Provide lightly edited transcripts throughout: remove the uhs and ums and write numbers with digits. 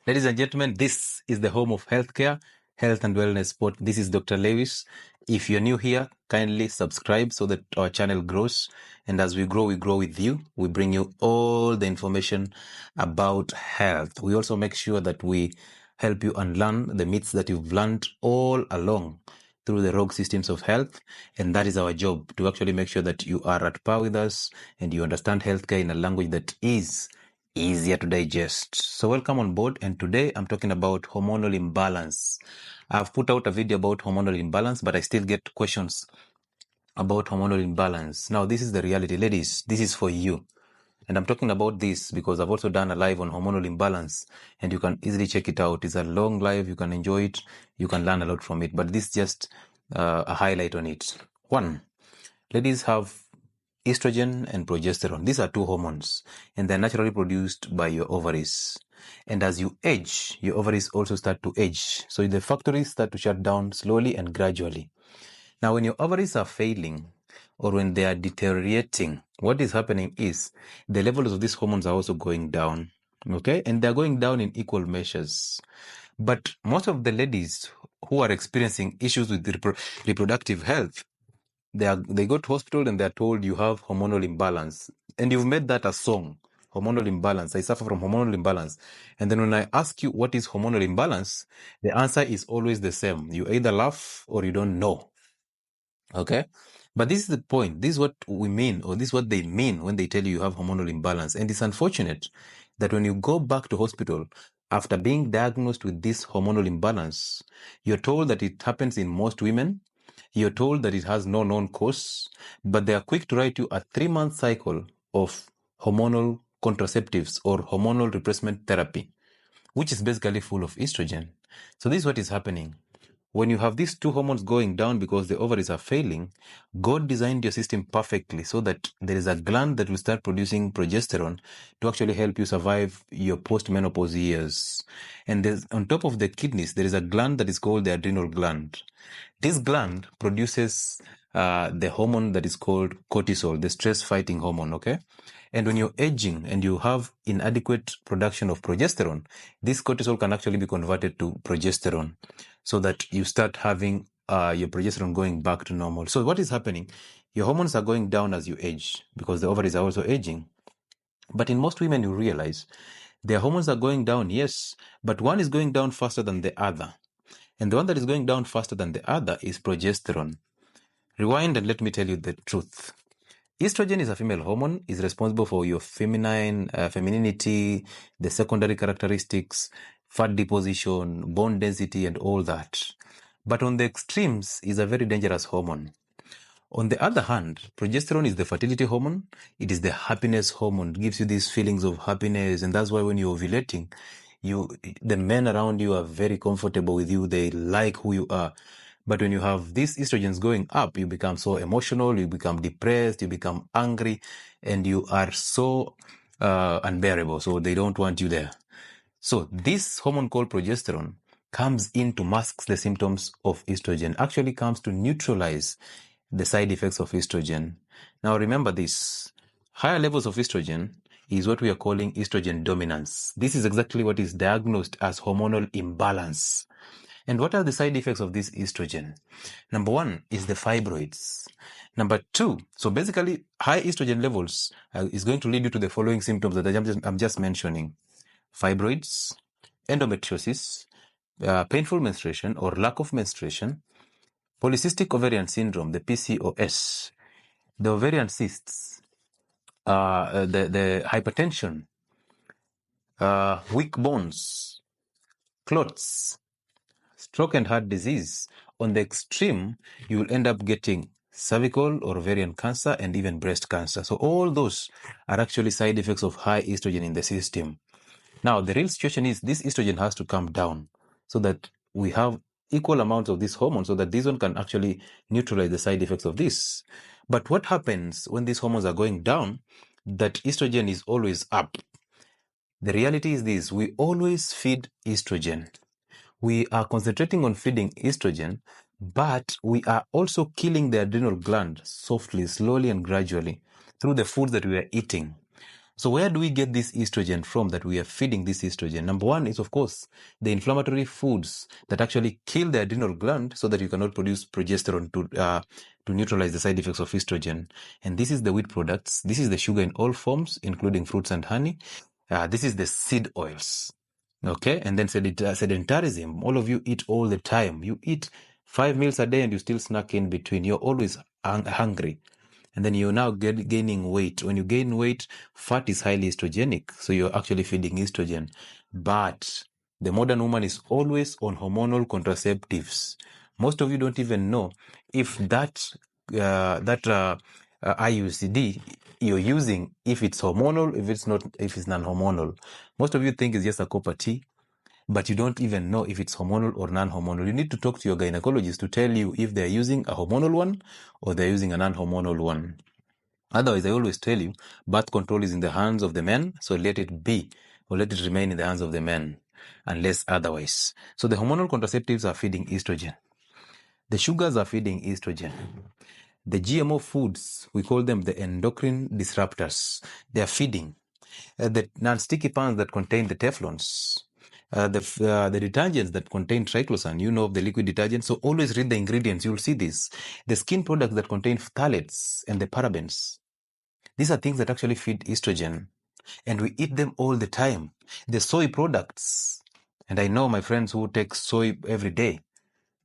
Ladies and gentlemen, this is the home of healthcare, health and wellness sport. This is Dr. Lewis. If you're new here, kindly subscribe so that our channel grows. And as we grow with you. We bring you all the information about health. We also make sure that we help you unlearn the myths that you've learned all along through the rogue systems of health. And that is our job, to actually make sure that you are at par with us and you understand healthcare in a language that is easier to digest. So welcome on board, and today I'm talking about hormonal imbalance. I've put out a video about hormonal imbalance, but I still get questions about hormonal imbalance. Now, this is the reality, ladies. This is for you. And I'm talking about this because I've also done a live on hormonal imbalance, and you can easily check it out. It's a long live. You can enjoy it. You can learn a lot from it. But this is just a highlight on it. One, ladies have estrogen and progesterone. These are two hormones, and they're naturally produced by your ovaries. And as you age, your ovaries also start to age. So the factories start to shut down slowly and gradually. Now, when your ovaries are failing or when they are deteriorating, what is happening is the levels of these hormones are also going down. Okay? And they're going down in equal measures. But most of the ladies who are experiencing issues with reproductive health, they go to hospital and they're told you have hormonal imbalance. And you've made that a song, hormonal imbalance. I suffer from hormonal imbalance. And then when I ask you what is hormonal imbalance, the answer is always the same. You either laugh or you don't know. Okay? But this is the point. This is what we mean, or this is what they mean when they tell you you have hormonal imbalance. And it's unfortunate that when you go back to hospital after being diagnosed with this hormonal imbalance, you're told that it happens in most women. You're told that it has no known cause, but they are quick to write you a 3-month cycle of hormonal contraceptives or hormonal replacement therapy, which is basically full of estrogen. So this is what is happening. When you have these two hormones going down because the ovaries are failing, God designed your system perfectly so that there is a gland that will start producing progesterone to actually help you survive your post-menopause years. And on top of the kidneys, there is a gland that is called the adrenal gland. This gland produces the hormone that is called cortisol, the stress-fighting hormone, okay? And when you're aging and you have inadequate production of progesterone, this cortisol can actually be converted to progesterone so that you start having your progesterone going back to normal. So what is happening? Your hormones are going down as you age because the ovaries are also aging. But in most women, you realize their hormones are going down, yes, but one is going down faster than the other. And the one that is going down faster than the other is progesterone. Rewind and let me tell you the truth. Estrogen is a female hormone, is responsible for your femininity, the secondary characteristics, fat deposition, bone density, and all that. But on the extremes is a very dangerous hormone. On the other hand, progesterone is the fertility hormone. It is the happiness hormone. It gives you these feelings of happiness, and that's why when you're ovulating, the men around you are very comfortable with you. They like who you are. But when you have these estrogens going up, you become so emotional, you become depressed, you become angry, and you are so unbearable. So they don't want you there. So this hormone called progesterone comes in to mask the symptoms of estrogen, actually comes to neutralize the side effects of estrogen. Now remember this, higher levels of estrogen is what we are calling estrogen dominance. This is exactly what is diagnosed as hormonal imbalance. And what are the side effects of this estrogen? Number one is the fibroids. Number two, so basically high estrogen levels is going to lead you to the following symptoms that I'm just mentioning. Fibroids, endometriosis, painful menstruation or lack of menstruation, polycystic ovarian syndrome, the PCOS, the ovarian cysts, the hypertension, weak bones, clots, stroke and heart disease. On the extreme, you will end up getting cervical or ovarian cancer and even breast cancer. So all those are actually side effects of high estrogen in the system. Now, the real situation is this estrogen has to come down so that we have equal amounts of this hormone so that this one can actually neutralize the side effects of this. But what happens when these hormones are going down, that estrogen is always up? The reality is this, we always feed estrogen. We are concentrating on feeding estrogen, but we are also killing the adrenal gland softly, slowly, and gradually through the foods that we are eating. So where do we get this estrogen from that we are feeding this estrogen? Number one is, of course, the inflammatory foods that actually kill the adrenal gland so that you cannot produce progesterone to neutralize the side effects of estrogen. And this is the wheat products. This is the sugar in all forms, including fruits and honey. This is the seed oils. Okay. And then sedentarism. All of you eat all the time. You eat 5 meals a day and you still snack in between. You're always hungry. And then you're now gaining weight. When you gain weight, fat is highly estrogenic. So you're actually feeding estrogen. But the modern woman is always on hormonal contraceptives. Most of you don't even know if that IUCD you're using, if it's hormonal, if it's not, if it's non-hormonal. Most of you think it's just a copper tea, but you don't even know if it's hormonal or non-hormonal. You need to talk to your gynecologist to tell you if they're using a hormonal one or they're using a non-hormonal one. Otherwise, I always tell you, birth control is in the hands of the men, so let it be, or let it remain in the hands of the men, unless otherwise. So the hormonal contraceptives are feeding estrogen. The sugars are feeding estrogen. The GMO foods, we call them the endocrine disruptors. They are feeding. The non-sticky pans that contain the Teflons, the detergents that contain triclosan, you know, of the liquid detergent. So always read the ingredients. You'll see this. The skin products that contain phthalates and the parabens. These are things that actually feed estrogen. And we eat them all the time. The soy products. And I know my friends who take soy every day.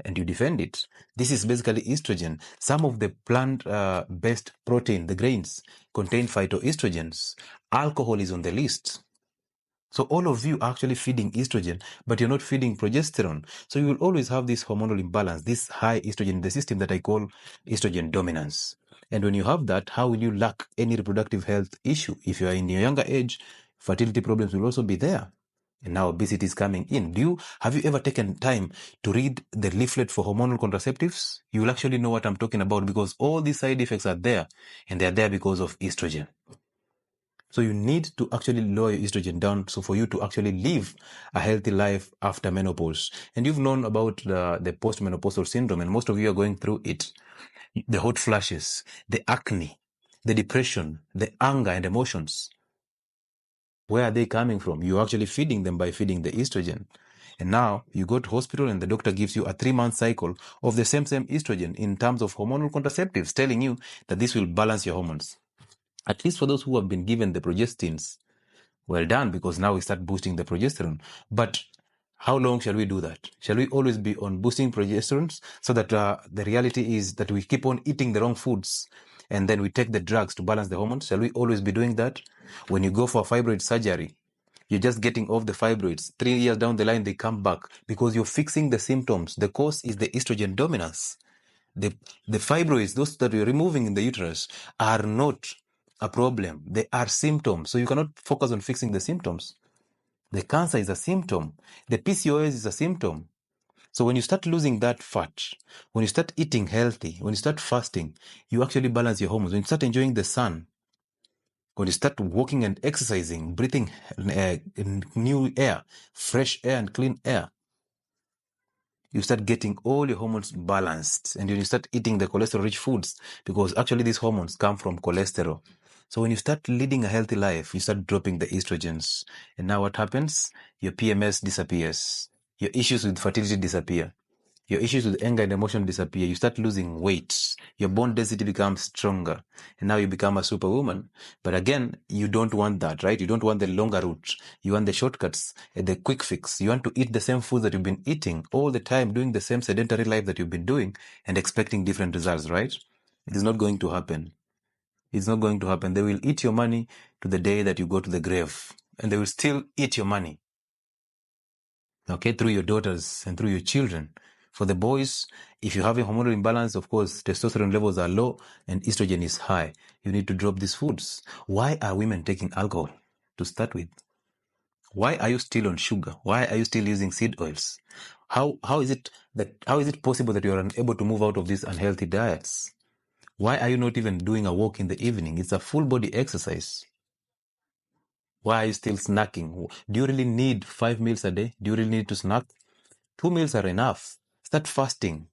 And you defend it. This is basically estrogen. Some of the plant-based protein, the grains, contain phytoestrogens. Alcohol is on the list. So all of you are actually feeding estrogen, but you're not feeding progesterone. So you will always have this hormonal imbalance, this high estrogen in the system that I call estrogen dominance. And when you have that, how will you lack any reproductive health issue? If you are in your younger age, fertility problems will also be there. And now obesity is coming in. Have you ever taken time to read the leaflet for hormonal contraceptives? You will actually know what I'm talking about, because all these side effects are there, and they're there because of estrogen. So you need to actually lower your estrogen down, so for you to actually live a healthy life after menopause. And you've known about the postmenopausal syndrome, and most of you are going through it. The hot flashes, the acne, the depression, the anger and emotions. Where are they coming from? You're actually feeding them by feeding the estrogen. And now you go to hospital and the doctor gives you a 3-month cycle of the same estrogen in terms of hormonal contraceptives, telling you that this will balance your hormones. At least for those who have been given the progestins, well done, because now we start boosting the progesterone. But how long shall we do that? Shall we always be on boosting progesterones so that the reality is that we keep on eating the wrong foods and then we take the drugs to balance the hormones? Shall we always be doing that? When you go for fibroid surgery, you're just getting off the fibroids. 3 years down the line, they come back because you're fixing the symptoms. The cause is the estrogen dominance. The fibroids, those that you're removing in the uterus, are not a problem. They are symptoms. So you cannot focus on fixing the symptoms. The cancer is a symptom. The PCOS is a symptom. So when you start losing that fat, when you start eating healthy, when you start fasting, you actually balance your hormones. When you start enjoying the sun, when you start walking and exercising, breathing new air, fresh air and clean air, you start getting all your hormones balanced. And when you start eating the cholesterol-rich foods, because actually these hormones come from cholesterol. So when you start leading a healthy life, you start dropping the estrogens. And now what happens? Your PMS disappears. Your issues with fertility disappear. Your issues with anger and emotion disappear. You start losing weight. Your bone density becomes stronger. And now you become a superwoman. But again, you don't want that, right? You don't want the longer route. You want the shortcuts, the quick fix. You want to eat the same food that you've been eating all the time, doing the same sedentary life that you've been doing and expecting different results, right? It is not going to happen. It's not going to happen. They will eat your money to the day that you go to the grave. And they will still eat your money. Okay, through your daughters and through your children. For the boys, if you have a hormonal imbalance, of course, testosterone levels are low and estrogen is high. You need to drop these foods. Why are women taking alcohol to start with? Why are you still on sugar? Why are you still using seed oils? How is it possible that you are unable to move out of these unhealthy diets? Why are you not even doing a walk in the evening? It's a full body exercise. Why are you still snacking? Do you really need 5 meals a day? Do you really need to snack? 2 meals are enough. Start fasting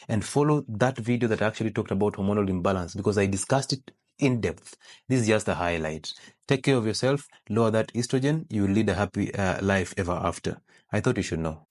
and follow that video that I actually talked about hormonal imbalance, because I discussed it in depth. This is just a highlight. Take care of yourself, lower that estrogen, you will lead a happy life ever after. I thought you should know.